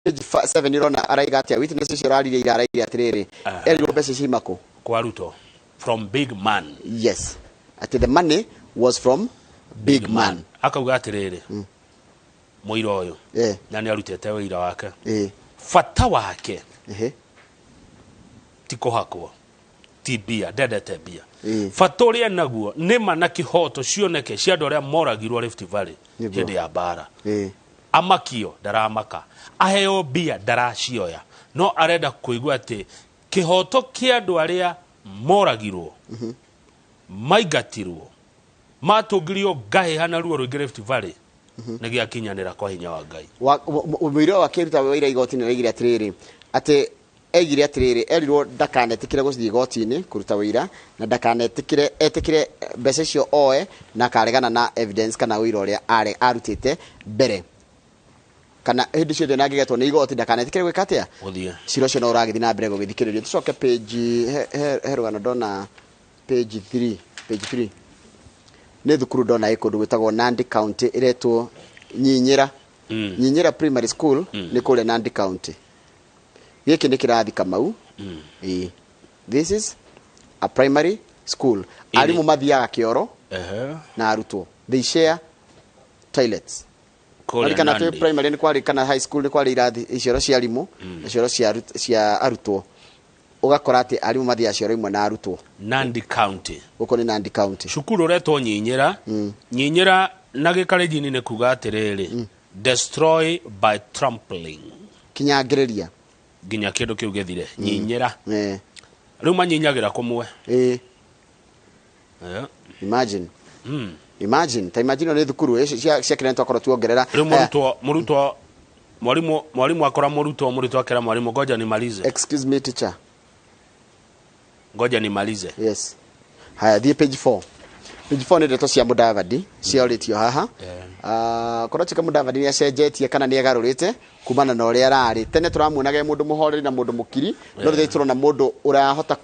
page 7 irona araiga atia witnesses irarire irarire atiriri erirwo mbeca cimako kwa Ruto from big man. Yes, ati the money was from big man. Akauga atiriri muira uyu na ni arutete wira wake fata wake tiko hakwo tibia dedete bia fatoria naguo nima na kihoto cioneke cia andu aria moragirwo Rift Valley hindi ya bara amakio daramaka aheo bia daracioya no arenda kuigua ati kihoto kia andu aria moragirwo maigatirwo matungirio gahe hana ruo rwingi Rift Valley nigi akinyanira kwa hinya wa Ngai mwiro wa kiruta wira igoti ni rigire atiriri ati egire atiriri erirwo ndakanetikire guthii igoti-ini kuruta wira na ndakanetikire etikire mbeca cio oe na karegana na evidence kana wira uria arutite mbere kana hindi cio thina ngigetwo ni igoti ndakanetikire gwika atia uthie ciro cio no uragithi na mbere gugithikiririo tucoke page herugano ndona page 3 ne thukuru ndona ikundu gwitagwo Nandi County iretwo Nyinyira Primary School ni kule Nandi County. Giki ni kirathi Kamau. This is a primary school. Alimu mathiaga kioro na arutwo. They share toilets. Kana primary ni kwari kana high school ni kwari irathi icioro cia alimu na cioro cia arutwo. Ugakora ati alimu mathia cioro imwe na arutwo. Nandi County. Uko ni Nandi County. Cukuru retwo Nyinyira. Nyinyira na gikarijini ni kuga atiriri destroy by trampling. Kinyagireria. Ginya kindu kiu githire Nyinyira. Riu manyinyagira kumwe. Imagine. Imagine, ta imagine ni thukuru cia kirento akora tuongerera. Riu murutwo mwalimu akora murutwo akera mwalimu ngoja nimalize. Excuse me teacher. Ngoja nimalize. Yes. Haya thie page 4. Page 4 ni ndeto cia Mudavadi cioritio haha. Korotika Mudavadi ni acenjetie kana ni agarurite kumana na uria arari. Tene turamuonaga mundu muhoreri na mundu mukiri, no thai turona mundu urahota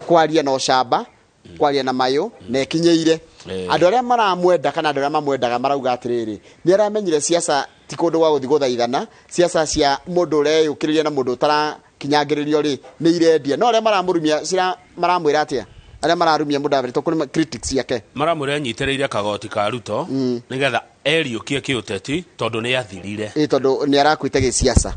kwaria na ucamba, kwaria na mayo na ekinyeire. Andu aria maramwenda kana andu aria mamwendaga marauga atiriri ni aramenyire siasa ti kundu gwa guthi guthaithana, siasa cia mundu ureyukiriria na mundu utara kinyagiririo ri ni irendia. No aria maramurumia cira maramwira atia aria mararumia Mudavadi to kuri critics yake maramwira anyitereire kagoti ka Ruto nigetha eriukie kiuteti tondu ni athirire tondu ni arakwite gi siasa.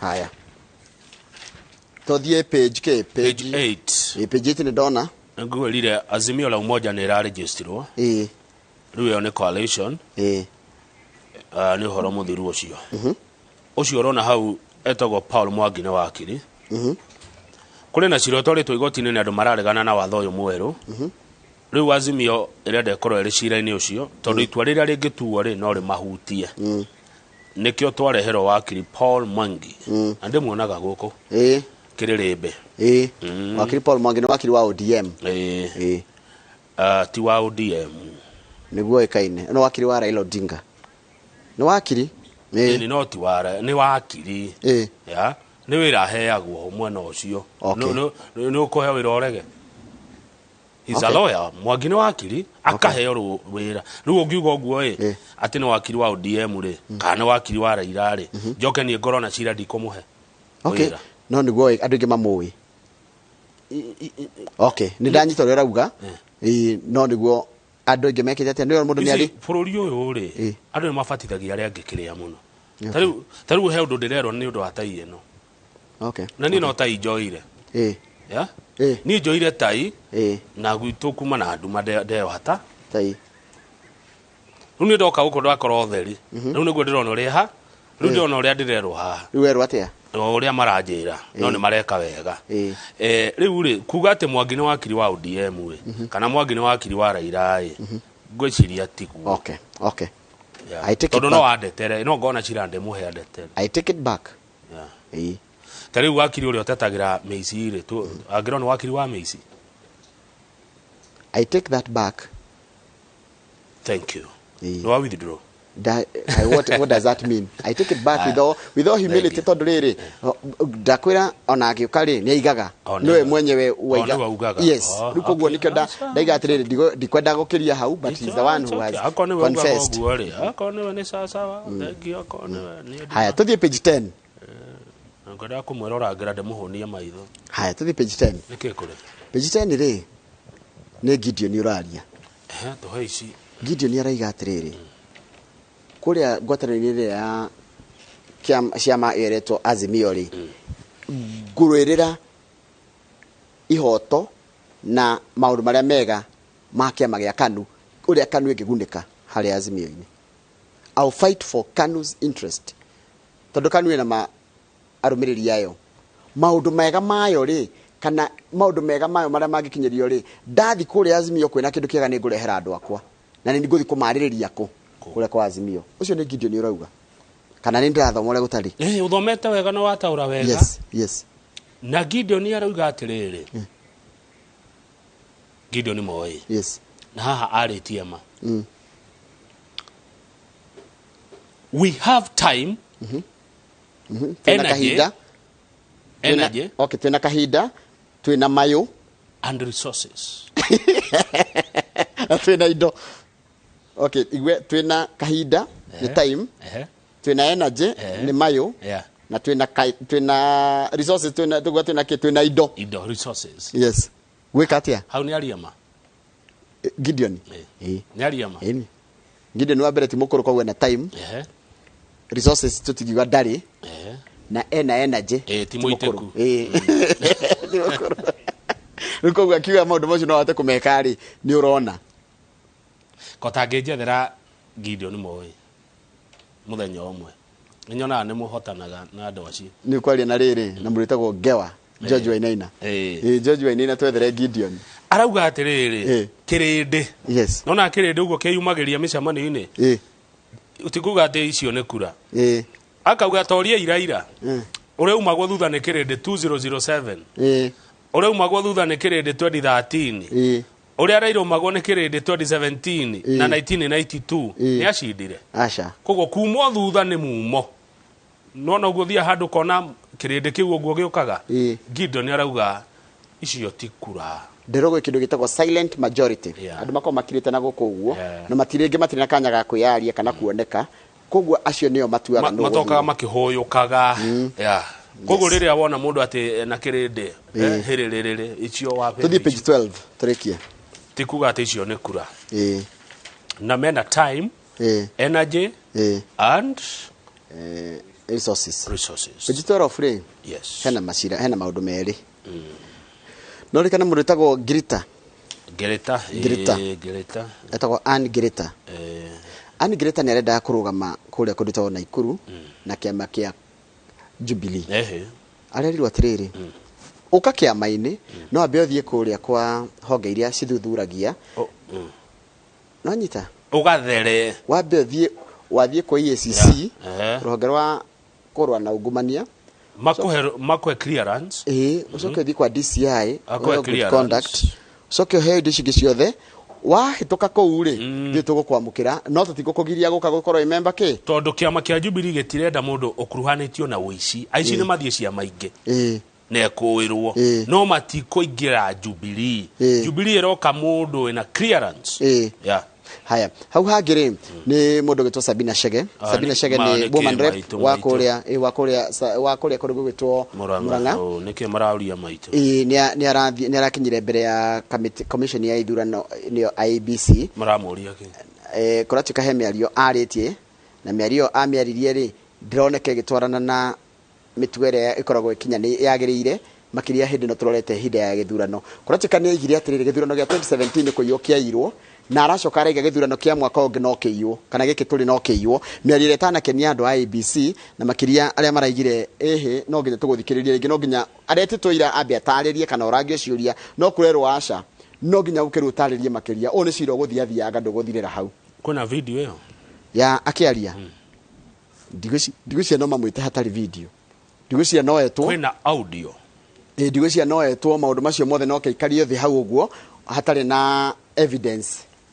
Haya tothie page 8 page 8 ni ndona ngwirire Azimio la Umoja ni registerwo riu yo ni coalition ni horo muthiru ucio ucio rona hau etagwo Paul Mwangi na wakiri kule na ciroto ritwo igoti-ini ni andu mararegana na watho uyu mweru riu Azimio irenda ikorwo iri cira-ini ucio tondu itua riria ringituo ri no ri mahutie nikio twareherwo wakiri Paul Mwangi ande muonaga guku kiririmbe wakiri Paul Mwangi ni wakiri wa ODM ti wa ODM niguo ikaine no wakiri wa Raila Odinga ni wakiri ni no ti wara ni wakiri ya ni wira heagwo mwena ucio no kuhe wira orege he's a lawyer Mwangi ni wakiri akaheo wira riu ngiuga guo ati ni wakiri wa ODM ri kana wakiri wa Raila ri njoke ni ngoro na cira ndikumuhe wira no niguo andu ingi mamui ni ndanyita uri rauga no niguo andu ingi mekite atia ni mundu ni ari bururi uyu ri andu ni mabatithagia aria angi kiria muno tariu he undu ndirerwo ni undu wa tai ino na ni no tai njoire ni njoire tai na gwitu kuma na andu madeo hata tai riu ni ndoka guko ndakora otheri riu niguo ndirona uri ha riu ndirona uri ndirerwo ha riu erwo atia uria maranjira no ni mareka wega riu ri kuga ati Mwangi ni wakiri wa ODM kana Mwangi ni wakiri wa Raila ngwiciria tiku I take it back. No adetere no ngona cira ndemuhe adetere I take it back tariu wakiri uri otetagira Meici ri tu angirona wakiri wa Meici I take that back. Thank you. No withdraw What does that mean? I take it back with all humility tondu riri ndakwira ona agiukari ni aigaga niwe mwenyewe waigaga. Yes, rukoguo nikyo ndaiga atiriri ndikwenda gukiria hau, but he's the one who has confessed. Akone ni sawa thank akone ni haya tuthie page 10. Ngoda kumwera urangera ndemuhonia maitho. Haya tuthie page 10. Niki kure page 10 ri ni Gideon uraria to haici Gideon araiga atiriri kuria ngwatanĩro-inĩ ya ciama yeretwo Azimio ri ngurwirira ihoto na maundu maria mega ma kiama gia KANU uria KANU ĩngĩgunĩka harĩ Azimio-inĩ. I'll fight for KANU's interest tondu KANU ina arũmĩrĩri yayo maundu mega mayo ri kana maundu mega mayo maria mangĩkinyirio ri ndathi kuria Azimio kwina kindu kiega nĩ ngũrehera andu akwa na nĩ ngũthi kumarĩrĩria ku kuria kwa Azimio. Ucio nĩ Gideon urauga kana nĩ ndirathoma ũrĩa gũtari? Uthomete wega no wataũra wega. Yes. Na Gideon arauga atiriri Gideon Moi. Yes. Na haha arĩtie ma. We have time. Energy. Okay, twina kahinda, twina mayo and resources. Twina indo. Okay, igwe twina kahinda, ni time. Twina energy, ni mayo. Na twina resources, twina indo. Indo resources. Yes. Gwika atia? Hau ni ariama. Gideon. Ni ariama. Gideon wa mbere ti mukuru kwa na time. Resources tutigiwa ndari. Na energy ti muiteku. Nuko akiwa maundu macio no ate kumeka ri ni urona kotangĩnjethera Gideon Moi muthenya umwe nyona nĩ muhotanaga na andu acio ni kwaria na riri na mũritagwo Ngewa George Wainaina. George Wainaina twethere Gideon arauga atiriri kirindi. Yes. Nona kirindi uguo kiyumagiria micamanio-ini utikuga ati icio nĩ kura. Akauga toria iraira uria umagwo thutha nĩ kirindi 2007 uria umagwo thutha nĩ kirindi 2013 uria rairo umagwo nĩ kirindi 2017 na 1992 ni acindire aca koguo kumo thutha nĩ mumo nona uguo thia handu kona kirindi kiu uguo giukaga. Gideon arauga icio ti kura nderogo kindu gitagwo silent majority. Andu mako makirite na guku uguo na matirenge matirina kanya ga kuyaria kana kuoneka koguo acio nio matuaga no matokaga makihuyukaga koguo riria wona mundu ati na kirindi hiririri icio wa tuthie page 12 turekia tikuga ati icio nĩ kura na mena time energy and resources page 12 free. Yes. Hena macira hena maundu meri no rikana mundu etagwo Greta etagwo Ann Greta. Ann Greta ni arenda kurugama kuria kundu na Ikuru na kiama kia Jubilee. Arerirwo atiriri uka kiama-ini no ambe othie kuria kwa honge iria cithuthuragia no nyita ugathere wambe wathie kwa EACC ruhonge rwa kurwa na ungumania makwe clearance ucoke thie kwa DCI conduct ucoke he indo icio ciothe wahituka kou ri thie tugukwamukira no tutigukugiria guka gukorwo member ki tondu kiama kia Jubilee gitirenda mundu ukuruhanitio na uici aici ni mathie cia maingi ne kuirwo no matikuingira Jubilee. Jubilee iroka mundu ina clearance. Haya hau hagire ni mundu gitwo Sabina Chege. Sabina Chege ni woman rep wa kuria kundu gwitwo Murang'a. Niki marauria maitu ni arakinyire mbere ya commission ya ithurano niyo IEBC maramuria ki kuratuka he miario aritie na miario amiaririe ri ndironeke gitwarana na mituere ikoragwo ikinya ni yagirire makiria hindi no turorete hinde ya githurano kuratuka ni igire atirire githurano gya 2017 kuyokia irwo na aracoka araiga githurano kia mwaka ungi no kiyo kana giki turi no kiyo miarire tana kenia andu IEBC na makiria aria maraigire no nginya tuguthikiriria ringi no nginya arete toira ambe ataririe kana orangio ciuria no kurerwo aca no nginya gukiru utaririe makiria o ni ciro guthiathiaga nduguthirira hau kuna video iyo ya akiaria ndigucia no mamwite hatari video ndigucia no etwo kwina audio ndigucia no etwo maundu macio mothe no keikario thi hau uguo hatari na evidence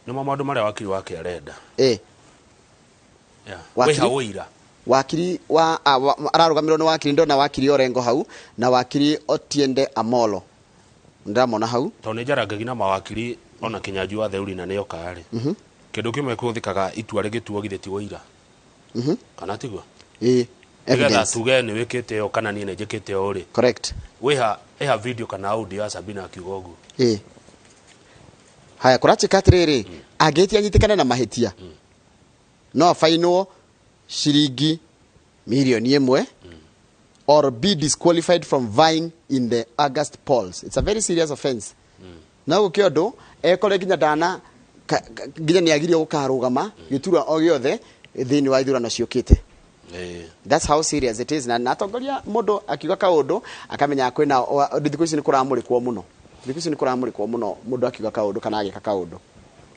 no maundu maria wakiri wake arenda wakiri wa ararugamirwo ni wakiri ndona wakiri Orengo hau na wakiri Otiende Amolo ndamona hau to ne jarangagi na mawakiri ona Kinyanjui wa Theuri na ne okare kindu kimwe kuthikaga itua rigituo githeti woira kana tigwo evidence tuge ni wikite yo kana ni nejekite yo ri correct eha video kana audio ya Sabina akigogu haya kurachika atiriri ageti anyitikana na mahitia no faino shiringi milioni 1 or be disqualified from vying in the August polls. It's a very serious offense. Na ukiodo ekore ginya dana ginya ni agirio gukarugama gitura o giothe thini wa ithurano ciukite. That's how serious it is. Na natongoria mundu akiuga kaundu akamenya kwina thikũ ici ni kuramurikwo muno. Thikũ ici ni kuramurikwo muno mundu akiuga kaundu kana agika kaundu.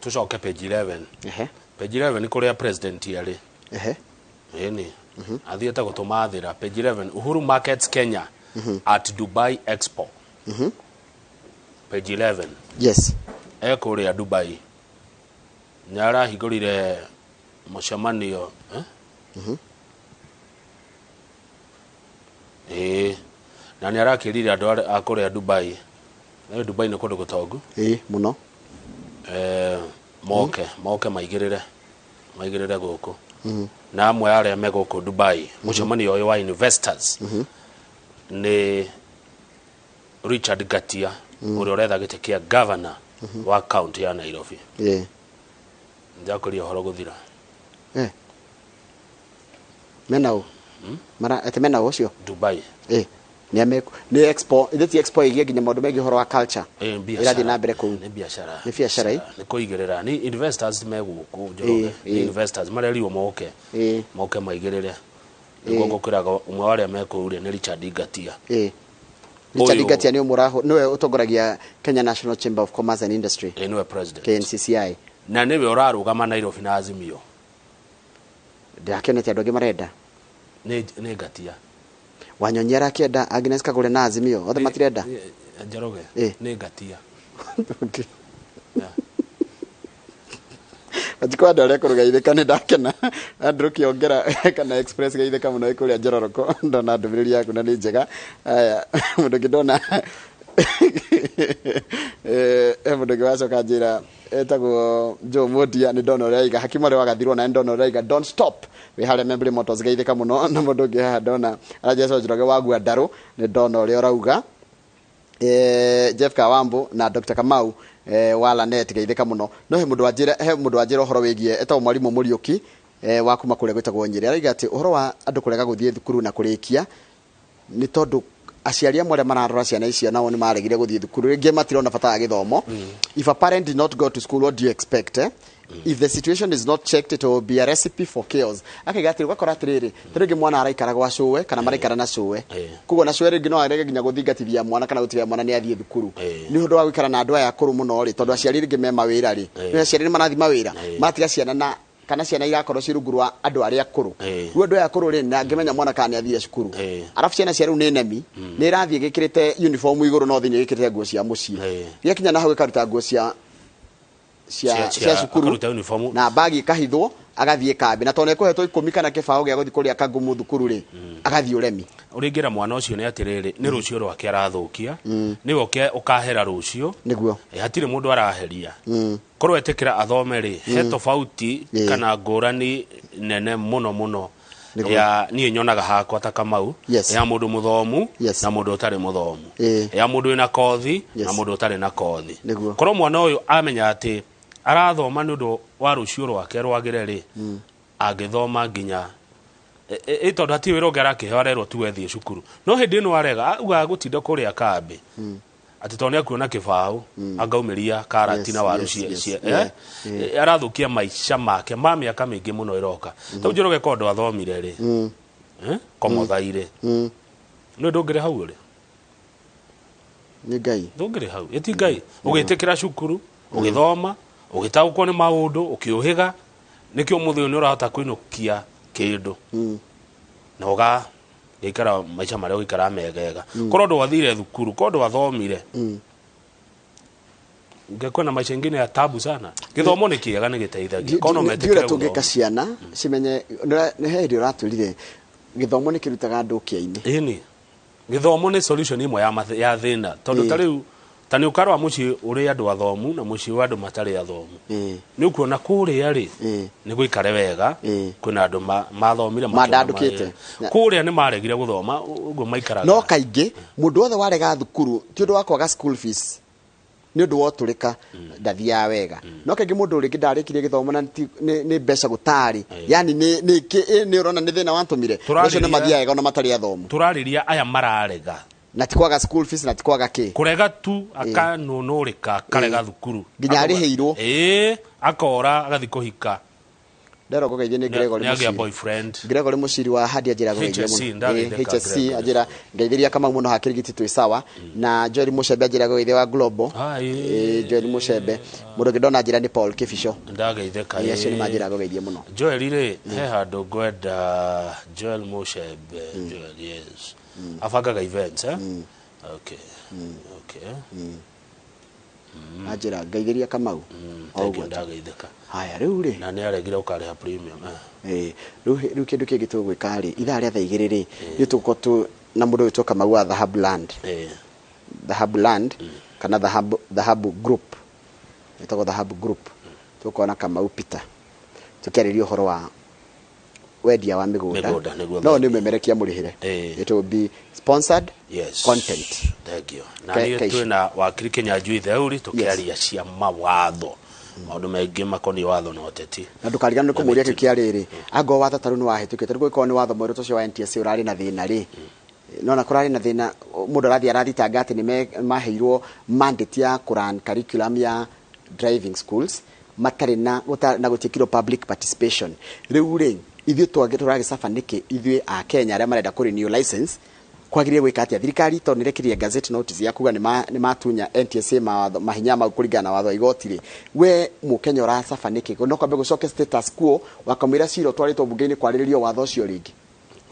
Tucoke page 11. Page 11 ni kuria president yari. Eni. Athiete gutuma thira page 11 Uhuru Markets Kenya at Dubai Expo. Page 11. Yes. Kuria Dubai. Nyara higurire mushamanio na ni arakirire andu akuria Dubai. Na Dubai ni kundu gutongu. Muno. Moke maigirire guku. Na amwe aria me guku Dubai mucemanio uyu wa investors ni Richard Gatia uria uretha gite kia governor wa county ya Nairobi. Njakuri horo guthira. Menao mara etemena ucio Dubai. Ni ameku ni expo itheti expo igie ginya maundu megi horo wa culture irathi na mbere kuu ni biashara ni kuigirira ni investors meguku njoroge ni investors mareliwo moke maigirire niguo ngukiraga umwe waria mekuria ni Richard Gatia. Richard Gatia ni umuraho niwe utongoragia Kenya National Chamber of Commerce and Industry niwe president KNCCI na niwe urarugama Nairobi na Azimio ndakenete andu angi marenda ni Gatia wanyonyera kienda Agnes Kagure na Azimio othe matirenda njoroge ni Gatia. Okay. Atiko andå arä a kå rå gaithä nä ndakena andå kiongera kana express gaithä ka må no ä kå rä a njororoko ndona ndå mä rä ri yaku na nä njega aya må ndå ngä ndona må ndå ngä wacoka njä ra etagwo Joe Modia nä ndona å rä a aiga hakimarä wagathirwo na nä ndona å rä a aiga don't stop wä harä membri motors gaithä ka må no na må ndå ngä haha ndona arajeco njoroge wagua ndarå nä ndona å rä a å rauga Jeff Kawambo na Dr. Kamau wala net geitheka muno no he mundu wajira horo wigie etagwo mwarimu Muriuki wa kuma kure gwitagwo Nyeri araiga ati uhoro wa andu kurega guthie thukuru na kurikia ni tondu aciari amwe mararora ciana icio nao ni maregire guthie thukuru ringi matirona bata ya githomo. If a parent did not go to school, what do you expect? If the situation is not checked, it will be a recipe for chaos. Akigati ugakora atiriri tiringi mwana araikara gwa cuwe kana maraikara na cuwe kugo na cuwe ringi no arege ginya guthingatithia mwana kana gutithia mwana ni athie thukuru ni hundu wa gwikara na andu aya akuru muno ri tondu aciari ringi me mawira ri ni aciari ni marathi mawira matiga ciana na kana ciana irakorwo cirungurwa andu aria akuru ru andu aya akuru ri na ngimenya mwana kana athie cukuru arafu ciana ciaru ni nemi ni irathie gikirite uniform iguru no thini gikirite nguo cia mucii gikinya na hau ikaruta nguo cia cukuru na bagi kahithwo agathie kambi na tone kuhetwo 10 kana kibao gya guthi kuria kagumu thukuru ri agathie uremi uringira mwana ucio ni atiriri ni rucio rwake arathukia ni oke ukahera rucio niguo hatire mundu araheria korwo etikira athome ri he tofauti kana ngurani nene muno ya ni nyonaga hakwa ta Kamau ya mundu muthomu na mundu utari muthomu ya mundu ina kothi na mundu utari na kothi korwo mwana uyu amenya ati arathoma nundu wa rucio rwake rwagire ri agithoma nginya tondu hati wira ngera kiharerwo tu ethie cukuru no hindi no arega uga gutinda kuria kambi ati tone akuona kibao angaumiria karati na waru cie arathukia maisha make ma miaka mingi muno iroka to njoroge kondo athomire ri komothaire no ndongere hau ri ni ngai ndongere hau eti ngai ugitikira cukuru ugithoma ugitaukwo ni maundu ukiuhiga nikio muthio ni urahota kuinukia kindu na uga ikara maisha maria ikara megega korwo ndo wathire thukuru korwo ndo wathomire ngekuwa na maisha ingine ya tabu sana. Githomo ni kiega ni giteithagia. Kono metekere guthomo. Tungika ciana cimenye ne hindi uratulire githomo ni kirutaga andu kiaini. Ini. Githomo ni solution imwe ya thina. Tondu tariu tani ukarwa muci uri andu athomu na muci wa andu matari athomu. Ni ukuona kuria ri ni guikare wega kwina andu mathomire madandukite. Kuria ni maregire guthoma uguo maikaraga. No kaingi mundu othe warega thukuru ti undu wa kwaga school fees. Ni undu woturika ndathia wega. No kaingi mundu uri ndarikire githomo na ni mbeca gutari. Yani ni urona ni thina wantumire. Ucio ni mathia wega na matari athomu. Turariria aya mararega. Na tikwaga school fees na tikwaga ki kurega tu akanunurika karega thukuru nginya ariheirwo akora agathi kuhika ndero gogeithie ni Gregory muciri wa hadi ajira gogeithie muno HSC ajira ngeithiria kama muno hakirigiti twi sawa na Joel Mushebe ajira gogeithie wa Global Joel Mushebe mundo gidona ajira ni Paul Kifisho ndageitheka yesu ni majira gogeithie muno Joel ire he handu gwenda Joel Mushebe Joel yes afagaga events okay ajira ngeithiria kamau ogwo ndageitheka haya riu ri na ni aregire ukariha premium riu kindu kingi tugwika ri itha ria thaigiriri ni tukotu na mundu witwa Kamau wa Dhahabu Land kana Dhahabu Group itago Dhahabu Group tukona Kamau Peter tukaririo horo wa wedia wa migunda no ni memerekia murihire it will be sponsored content thank you na ni twina wakiri Kenya Juithe uri tukiaria cia mawatho maundu mengi makoni watho na oteti na ndukarigana ko muria kiariri ago watho taru ni wahetukite rwo ko ni watho mweru tucio wa NTSA urari na thina ri no na kurari na thina mundu arathitanga ati ni maheirwo mandate ya kuran curriculum ya driving schools matari na gutikiro public participation riu ri ithuĩ twagĩtũrage saba niki ithuĩ a Kenya arĩa marenda kũ renew license kwagĩrĩire gwĩka atĩa thirikari tonire kiria gazette notice ya kuga ni matunya NTSA mahinya mau kũringana na watho igotire we Mukenya ura saba niki no kwambe gucoke status quo wakamwira ciro twarĩtwo bunge-inĩ kwarĩrĩrio watho ũcio rĩngĩ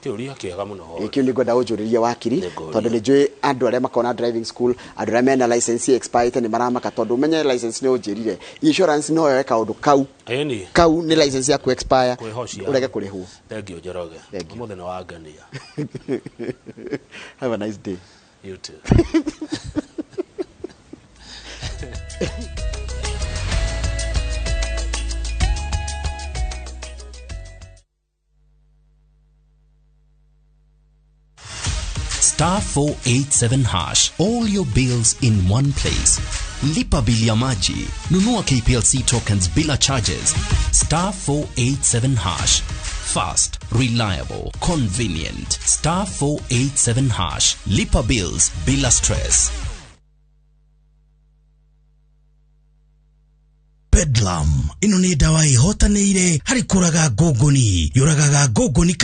teoria kiega muno ikio ni gwenda ũjũrĩria wakiri tondu ni njũĩ andũ arĩa makona driving school andũ arĩa mena license expired ni maramaka tondu umenye license ni ũnjĩrire insurance no yoe kaũndũ kau ni license ya ku expire urege kũrĩhwo thank you Njoroge mũthenya wa ngania have a nice day you too *487#. All your bills in one place. Lipa bili ya maji. Nunua KPLC tokens bila charges. *487#. Fast, reliable, convenient. *487#. Lipa bills bila stress. Bedlam. Ino ni dawa ihotanĩire harĩ kũraga ngũngũni. Yũragaga ngũngũni